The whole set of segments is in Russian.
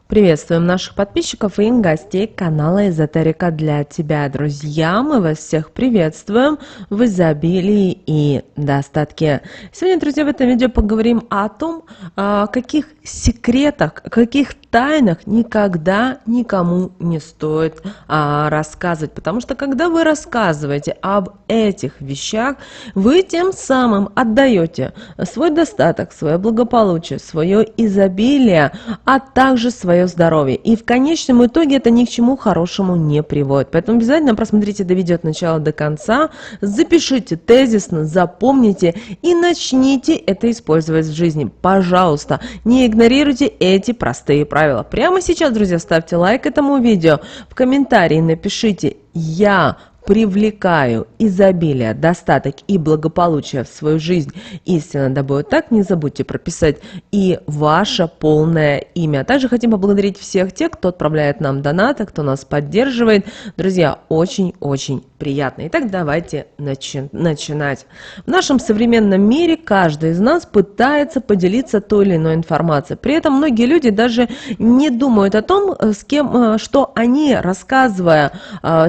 Приветствуем наших подписчиков и гостей канала Эзотерика для тебя, друзья. Мы вас всех приветствуем в изобилии и достатке. Сегодня, друзья, в этом видео поговорим о том, каких секретах, каких тайнах никогда никому не стоит рассказывать. Потому что, когда вы рассказываете об этих вещах, вы тем самым отдаете свой достаток, свое благополучие, свое изобилие, а также свое здоровье. И в конечном итоге это ни к чему хорошему не приводит. Поэтому обязательно просмотрите это видео от начала до конца, запишите тезисно, запомните и начните это использовать в жизни. Пожалуйста, не игнорируйте эти простые правила. Прямо сейчас, друзья, ставьте лайк этому видео, в комментарии напишите «Я привлекаю изобилие, достаток и благополучие в свою жизнь. Истинно да будет так». Не забудьте прописать и ваше полное имя. Также хотим поблагодарить всех тех, кто отправляет нам донаты, кто нас поддерживает. Друзья, очень-очень приятно. Итак, давайте начинать. В нашем современном мире каждый из нас пытается поделиться той или иной информацией. При этом многие люди даже не думают о том, что они, рассказывая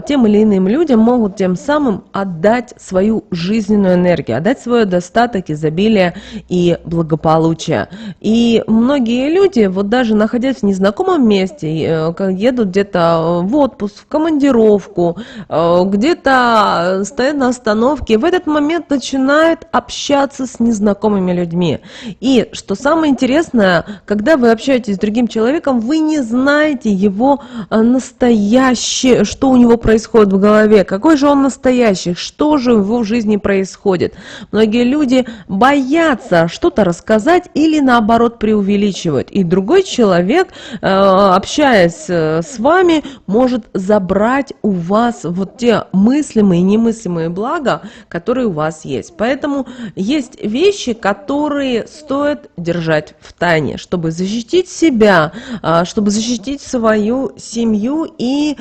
тем или иным людям, могут тем самым отдать свою жизненную энергию, отдать свой достаток, изобилие и благополучие. И многие люди, вот даже находясь в незнакомом месте, едут где-то в отпуск, в командировку, где-то стоят на остановке, в этот момент начинают общаться с незнакомыми людьми. И что самое интересное, когда вы общаетесь с другим человеком, вы не знаете его настоящее, что у него происходит в голове, какой же он настоящий, что же у него в жизни происходит. Многие люди боятся что-то рассказать или наоборот преувеличивают. И другой человек, общаясь с вами, может забрать у вас вот те мыслимые и немыслимые блага, которые у вас есть. Поэтому есть вещи, которые стоит держать в тайне, чтобы защитить себя, чтобы защитить свою семью и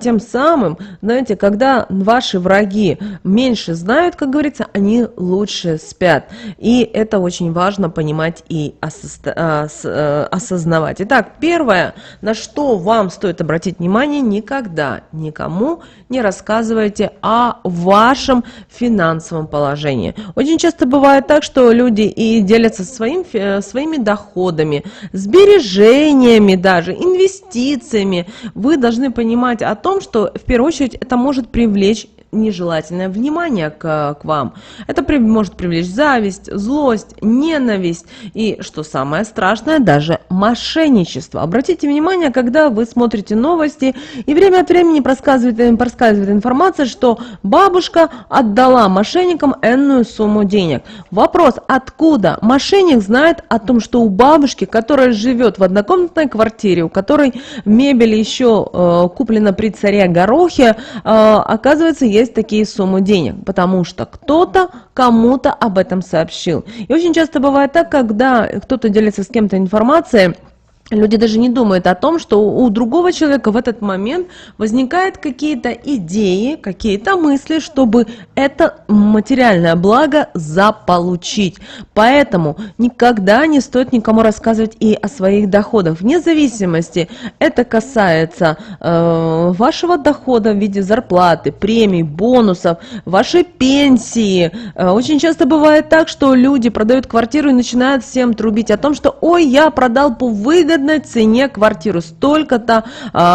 тем самым, знаете, когда ваши враги меньше знают, как говорится, они лучше спят. И это очень важно понимать и осознавать. Итак, первое, на что вам стоит обратить внимание: никогда никому не рассказывайте о вашем финансовом положении. Очень часто бывает так, что люди и делятся своими доходами, сбережениями даже, инвестициями. Вы должны понимать о том, что в первую очередь это может привлечь нежелательное внимание к вам. Это может привлечь зависть, злость, ненависть и, что самое страшное, даже мошенничество. Обратите внимание, когда вы смотрите новости и время от времени проскальзывает информация, что бабушка отдала мошенникам энную сумму денег. Вопрос: откуда мошенник знает о том, что у бабушки, которая живет в однокомнатной квартире, у которой мебель еще куплена при царе Горохе, оказывается, есть такие суммы денег, потому что кто-то кому-то об этом сообщил. И очень часто бывает так, когда кто-то делится с кем-то информацией, люди даже не думают о том, что у другого человека в этот момент возникают какие-то идеи, какие-то мысли, чтобы это материальное благо заполучить. Поэтому никогда не стоит никому рассказывать и о своих доходах. Вне зависимости, это касается вашего дохода в виде зарплаты, премий, бонусов, вашей пенсии. Очень часто бывает так, что люди продают квартиру и начинают всем трубить о том, что «Ой, я продал по выгодной цене квартиру, столько-то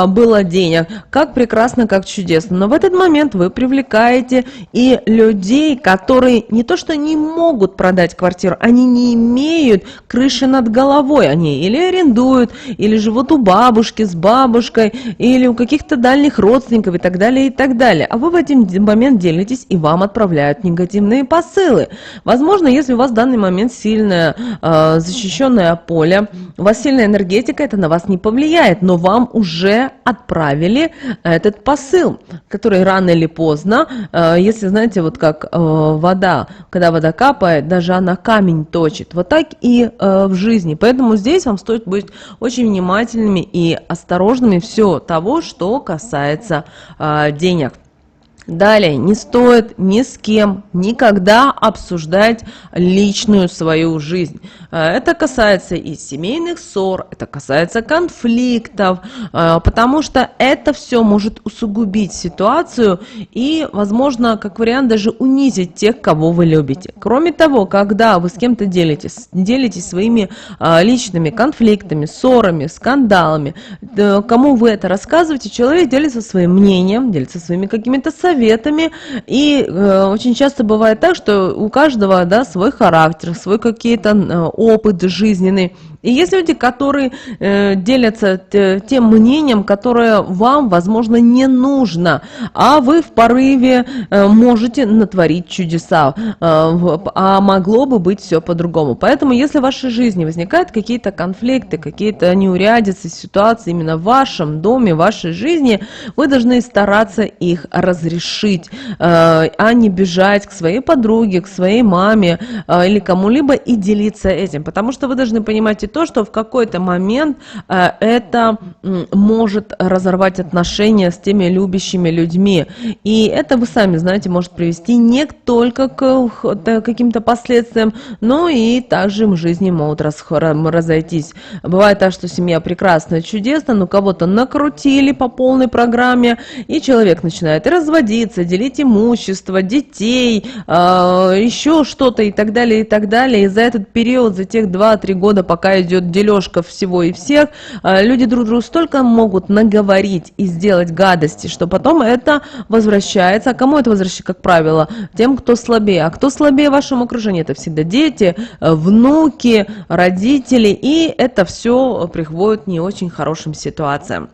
было денег, как прекрасно, как чудесно». Но в этот момент вы привлекаете и людей, которые не то что не могут продать квартиру, они не имеют крыши над головой, они или арендуют, или живут у бабушки с бабушкой, или у каких-то дальних родственников и так далее, и так далее. А вы в один момент делитесь, и вам отправляют негативные посылы. Возможно, если у вас в данный момент сильное защищенное поле, у вас сильная энергетика, это на вас не повлияет, но вам уже отправили этот посыл, который рано или поздно, если, знаете, вот как вода, когда вода капает, даже она камень точит, вот так и в жизни. Поэтому здесь вам стоит быть очень внимательными и осторожными все того, что касается денег. Далее, не стоит ни с кем никогда обсуждать личную свою жизнь. Это касается и семейных ссор, это касается конфликтов, потому что это все может усугубить ситуацию и, возможно, как вариант, даже унизить тех, кого вы любите. Кроме того, когда вы с кем-то делитесь своими личными конфликтами, ссорами, скандалами, кому вы это рассказываете, человек делится своим мнением, делится своими какими-то советами, и очень часто бывает так, что у каждого, да, свой характер, свой какие-то опыт жизненный. И есть люди, которые делятся тем мнением, которое вам, возможно, не нужно, а вы в порыве можете натворить чудеса, а могло бы быть все по-другому. Поэтому, если в вашей жизни возникают какие-то конфликты, какие-то неурядицы, ситуации именно в вашем доме, в вашей жизни, вы должны стараться их разрешить, а не бежать к своей подруге, к своей маме или кому-либо и делиться этим. Потому что вы должны понимать и то, что в какой-то момент это может разорвать отношения с теми любящими людьми. И это, вы сами знаете, может привести не только к каким-то последствиям, но и также в жизни могут разойтись. Бывает так, что семья прекрасная, чудесная, но кого-то накрутили по полной программе, и человек начинает разводиться, делить имущество, детей, еще что-то и так далее, и так далее. И за этот период, за тех 2-3 года, пока идет дележка всего и всех, люди друг другу столько могут наговорить и сделать гадости, что потом это возвращается. А кому это возвращается, как правило? Тем, кто слабее. А кто слабее в вашем окружении? Это всегда дети, внуки, родители, и это все приводит к не очень хорошим ситуациям.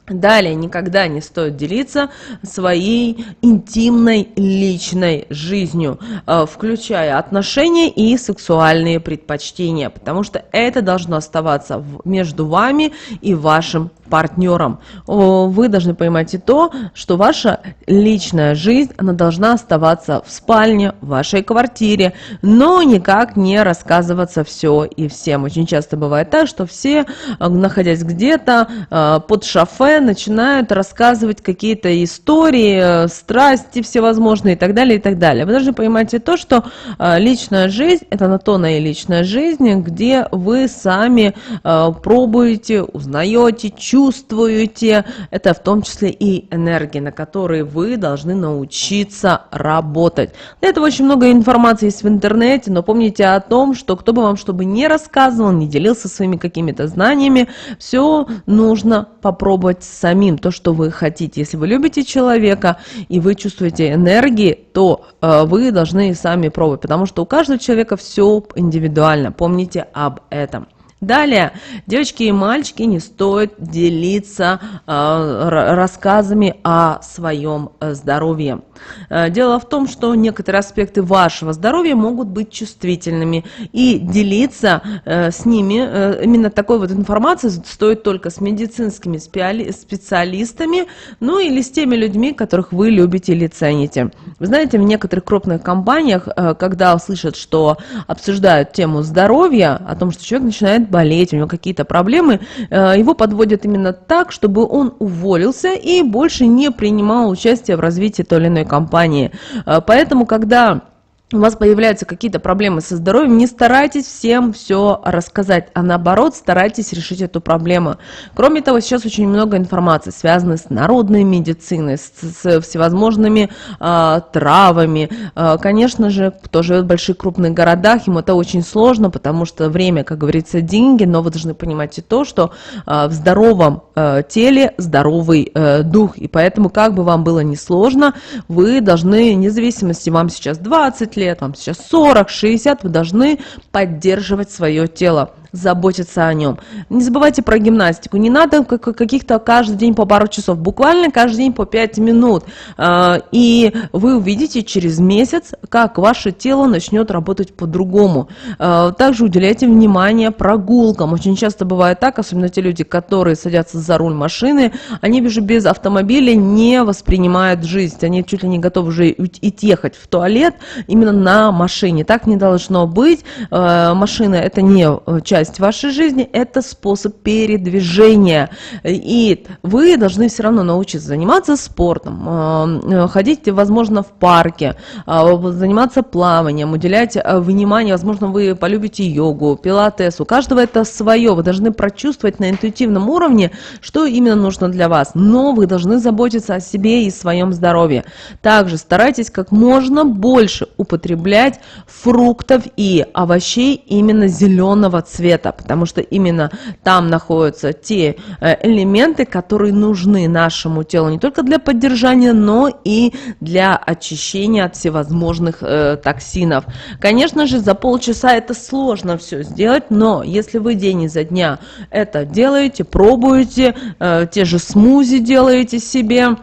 Далее, никогда не стоит делиться своей интимной личной жизнью, включая отношения и сексуальные предпочтения, потому что это должно оставаться между вами и вашим партнером. Вы должны понимать и то, что ваша личная жизнь, она должна оставаться в спальне, в вашей квартире, но никак не рассказываться все и всем. Очень часто бывает так, что все, находясь где-то под шофе, начинают рассказывать какие-то истории, страсти всевозможные и так далее, и так далее. Вы должны понимать и то, что личная жизнь – это на то и личная жизнь, где вы сами пробуете, узнаете, чувствуете. Это в том числе и энергия, на которой вы должны научиться работать. Для этого очень много информации есть в интернете, но помните о том, что кто бы вам чтобы не рассказывал, не делился своими какими-то знаниями, все нужно попробовать самим, то, что вы хотите. Если вы любите человека и вы чувствуете энергии, то вы должны сами пробовать, потому что у каждого человека все индивидуально. Помните об этом. Далее, девочки и мальчики, не стоит делиться рассказами о своем здоровье. Дело в том, что некоторые аспекты вашего здоровья могут быть чувствительными, и делиться с ними, именно такой вот информацией стоит только с медицинскими специалистами, ну или с теми людьми, которых вы любите или цените. Вы знаете, в некоторых крупных компаниях, когда слышат, что обсуждают тему здоровья, о том, что человек начинает болеть, у него какие-то проблемы, его подводят именно так, чтобы он уволился и больше не принимал участие в развитии той или иной компании. Поэтому, когда у вас появляются какие-то проблемы со здоровьем, не старайтесь всем все рассказать, а наоборот старайтесь решить эту проблему. Кроме того, сейчас очень много информации, связанной с народной медициной, с всевозможными травами. Конечно же, кто живет в больших крупных городах, ему это очень сложно, потому что время, как говорится, деньги, но вы должны понимать и то, что в здоровом теле здоровый дух, и поэтому, как бы вам было ни сложно, вы должны, вне зависимости, вам сейчас 20 лет, вам сейчас 40, 60, вы должны поддерживать свое тело, заботиться о нем. Не забывайте про гимнастику. Не надо каких-то каждый день по пару часов, буквально каждый день по 5 минут. И вы увидите через месяц, как ваше тело начнет работать по-другому. Также уделяйте внимание прогулкам. Очень часто бывает так, особенно те люди, которые садятся за руль машины, они уже без автомобиля не воспринимают жизнь. Они чуть ли не готовы уже идти ехать в туалет именно на машине. Так не должно быть. Машина – это не часть часть вашей жизни – это способ передвижения. И вы должны все равно научиться заниматься спортом, ходить, возможно, в парке, заниматься плаванием, уделять внимание, возможно, вы полюбите йогу, пилатес. У каждого это свое. Вы должны прочувствовать на интуитивном уровне, что именно нужно для вас. Но вы должны заботиться о себе и своем здоровье. Также старайтесь как можно больше употреблять фруктов и овощей именно зеленого цвета, потому что именно там находятся те элементы, которые нужны нашему телу не только для поддержания, но и для очищения от всевозможных токсинов. Конечно же, за полчаса это сложно все сделать, но если вы день изо дня это делаете, пробуете, те же смузи делаете себе.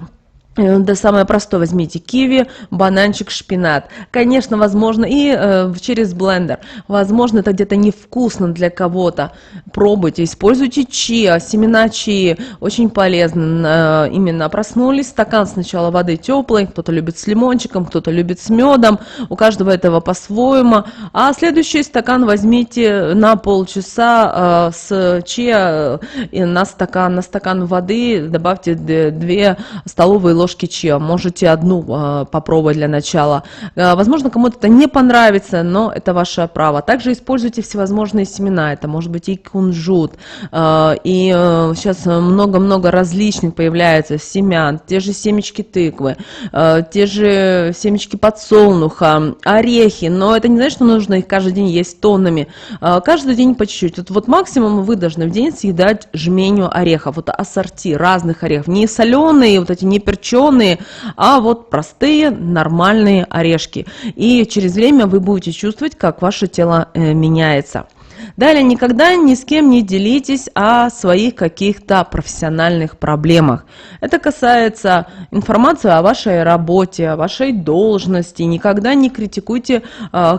Да, самое простое, возьмите киви, бананчик, шпинат. Конечно, возможно, и через блендер. Возможно, это где-то невкусно для кого-то. Пробуйте, используйте чиа, семена чиа. Очень полезно. Именно проснулись, стакан сначала воды теплой. Кто-то любит с лимончиком, кто-то любит с медом. У каждого этого по-своему. А следующий стакан возьмите на полчаса с чиа на стакан воды. Добавьте 2 столовые ложки чиа, можете одну попробовать для начала. Возможно, кому-то это не понравится, но это ваше право. Также используйте всевозможные семена, это может быть и кунжут, и сейчас много-много различных появляется семян, те же семечки тыквы, те же семечки подсолнуха, орехи, но это не значит, что нужно их каждый день есть тоннами. Каждый день по чуть-чуть. Вот максимум вы должны в день съедать жменю орехов, вот ассорти разных орехов, не соленые, вот эти не перченые, а вот простые нормальные орешки. И через время вы будете чувствовать, как ваше тело меняется. Далее, никогда ни с кем не делитесь о своих каких-то профессиональных проблемах. Это касается информации о вашей работе, о вашей должности. Никогда не критикуйте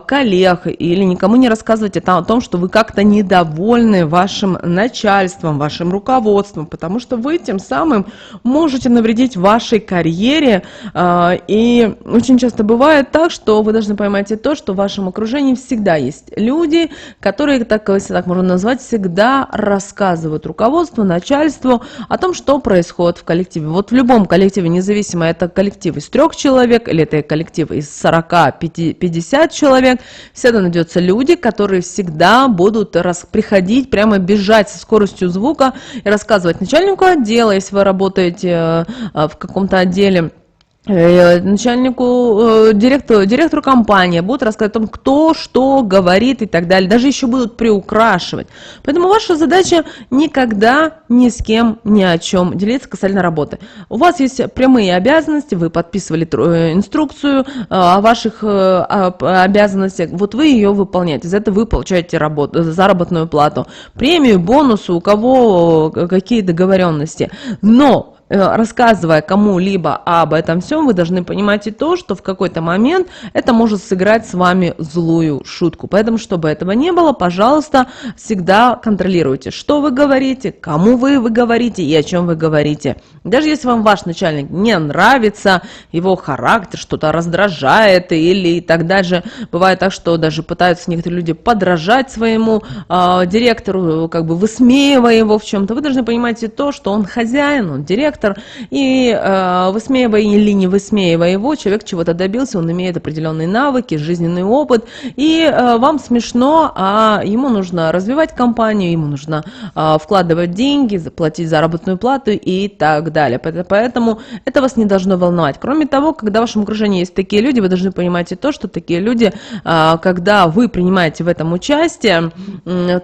коллег или никому не рассказывайте о том, что вы как-то недовольны вашим начальством, вашим руководством, потому что вы тем самым можете навредить вашей карьере. И очень часто бывает так, что вы должны поймать и то, что в вашем окружении всегда есть люди, которые, если так можно назвать, всегда рассказывают руководству, начальству о том, что происходит в коллективе. Вот в любом коллективе, независимо, это коллектив из 3 человек или это коллектив из 40-50 человек, всегда найдется люди, которые всегда будут приходить, прямо бежать со скоростью звука и рассказывать начальнику отдела, если вы работаете в каком-то отделе, начальнику, директору компании будут рассказывать о том, кто что говорит и так далее. Даже еще будут приукрашивать. Поэтому ваша задача никогда ни с кем ни о чем делиться касательно работы. У вас есть прямые обязанности, вы подписывали инструкцию о ваших обязанностях, вот вы ее выполняете. За это вы получаете заработную плату, премию, бонусы, у кого какие договоренности. Но рассказывая кому-либо об этом всем, вы должны понимать и то, что в какой-то момент это может сыграть с вами злую шутку. Поэтому, чтобы этого не было, пожалуйста, всегда контролируйте, что вы говорите, кому вы говорите и о чем вы говорите. Даже если вам ваш начальник не нравится, его характер что-то раздражает или и так дальше. Бывает так, что даже пытаются некоторые люди подражать своему директору, как бы высмеивая его в чем-то. Вы должны понимать и то, что он хозяин, он директор, и высмеивая или не высмеивая его, человек чего-то добился, он имеет определенные навыки, жизненный опыт, и вам смешно, а ему нужно развивать компанию, ему нужно вкладывать деньги, заплатить заработную плату и так далее. Поэтому это вас не должно волновать. Кроме того, когда в вашем окружении есть такие люди, вы должны понимать и то, что такие люди, когда вы принимаете в этом участие,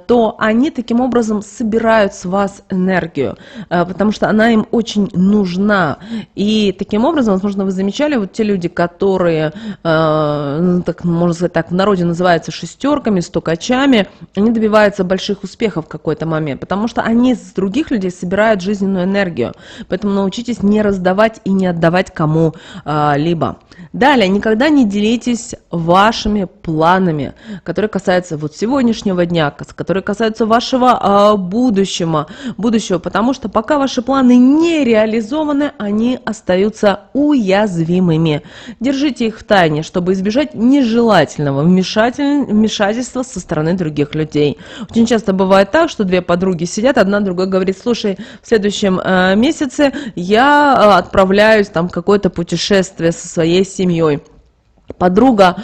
то они таким образом собирают с вас энергию, потому что она им очень нужна. И таким образом, возможно, вы замечали, вот те люди, которые, так, можно сказать так, в народе называются шестерками, стукачами, они добиваются больших успехов в какой-то момент, потому что они с других людей собирают жизненную энергию. Поэтому научитесь не раздавать и не отдавать кому-либо. Далее, никогда не делитесь вашими планами, которые касаются вот сегодняшнего дня, которые касаются вашего будущего, потому что пока ваши планы не реализованы, они остаются уязвимыми. Держите их в тайне, чтобы избежать нежелательного вмешательства со стороны других людей. Очень часто бывает так, что две подруги сидят, одна другой говорит: слушай, в следующем месяце я отправляюсь там в какое-то путешествие со своей семьей. Подруга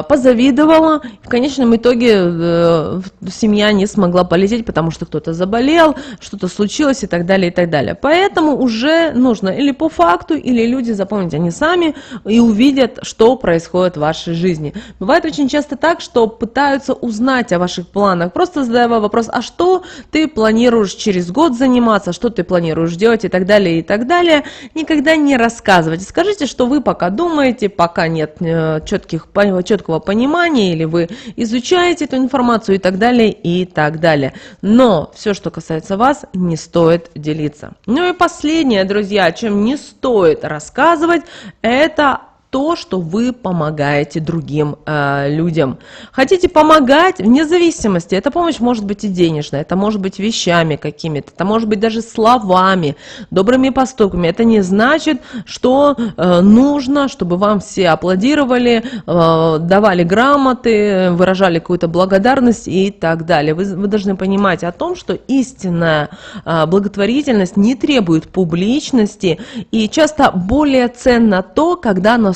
позавидовала, в конечном итоге семья не смогла полететь, потому что кто-то заболел, что-то случилось и так далее, и так далее. Поэтому уже нужно или по факту, или люди запомнят они сами и увидят, что происходит в вашей жизни. Бывает очень часто так, что пытаются узнать о ваших планах, просто задавая вопрос: а что ты планируешь через год заниматься, что ты планируешь делать и так далее, и так далее. Никогда не рассказывайте. Скажите, что вы пока думаете, пока нет четкого понимания, или вы изучаете эту информацию и так далее, и так далее. Но все, что касается вас, не стоит делиться. Ну и последнее, друзья, о чем не стоит рассказывать, это то, что вы помогаете другим людям. Хотите помогать, вне зависимости, эта помощь может быть и денежная, это может быть вещами какими-то, это может быть даже словами, добрыми поступками. Это не значит, что нужно, чтобы вам все аплодировали, давали грамоты, выражали какую-то благодарность и так далее. Вы должны понимать о том, что истинная благотворительность не требует публичности, и часто более ценно то, когда оно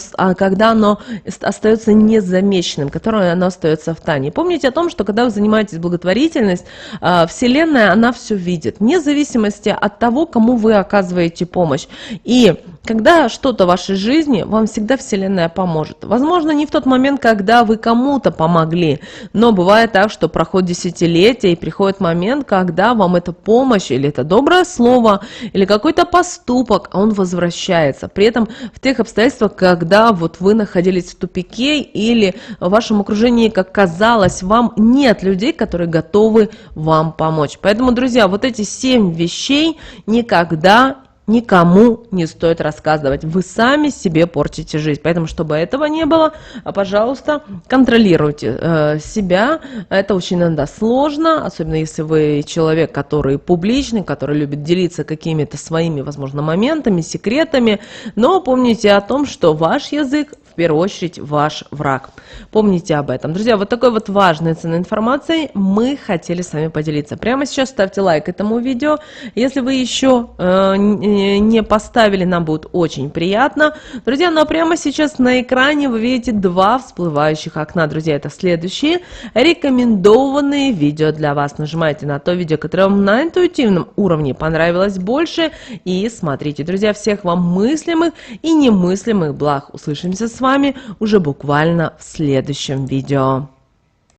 остается незамеченным, которое оно остается в тайне. Помните о том, что когда вы занимаетесь благотворительностью, Вселенная, она все видит, вне зависимости от того, кому вы оказываете помощь. И когда что-то в вашей жизни, вам всегда Вселенная поможет. Возможно, не в тот момент, когда вы кому-то помогли, но бывает так, что проходит десятилетия, и приходит момент, когда вам эта помощь, или это доброе слово, или какой-то поступок, он возвращается. При этом в тех обстоятельствах, когда вот вы находились в тупике, или в вашем окружении, как казалось, вам нет людей, которые готовы вам помочь. Поэтому, друзья, вот эти 7 вещей никогда никому не стоит рассказывать. Вы сами себе портите жизнь. Поэтому, чтобы этого не было, пожалуйста, контролируйте себя. Это очень иногда сложно, особенно если вы человек, который публичный, который любит делиться какими-то своими, возможно, моментами, секретами. Но помните о том, что ваш язык в первую очередь ваш враг. Помните об этом. Друзья, вот такой вот важной ценной информацией мы хотели с вами поделиться. Прямо сейчас ставьте лайк этому видео. Если вы еще не поставили, нам будет очень приятно. Друзья, ну а прямо сейчас на экране вы видите 2 всплывающих окна. Друзья, это следующие рекомендованные видео для вас. Нажимайте на то видео, которое вам на интуитивном уровне понравилось больше, и смотрите. Друзья, всех вам мыслимых и немыслимых благ. Услышимся с вами уже буквально в следующем видео.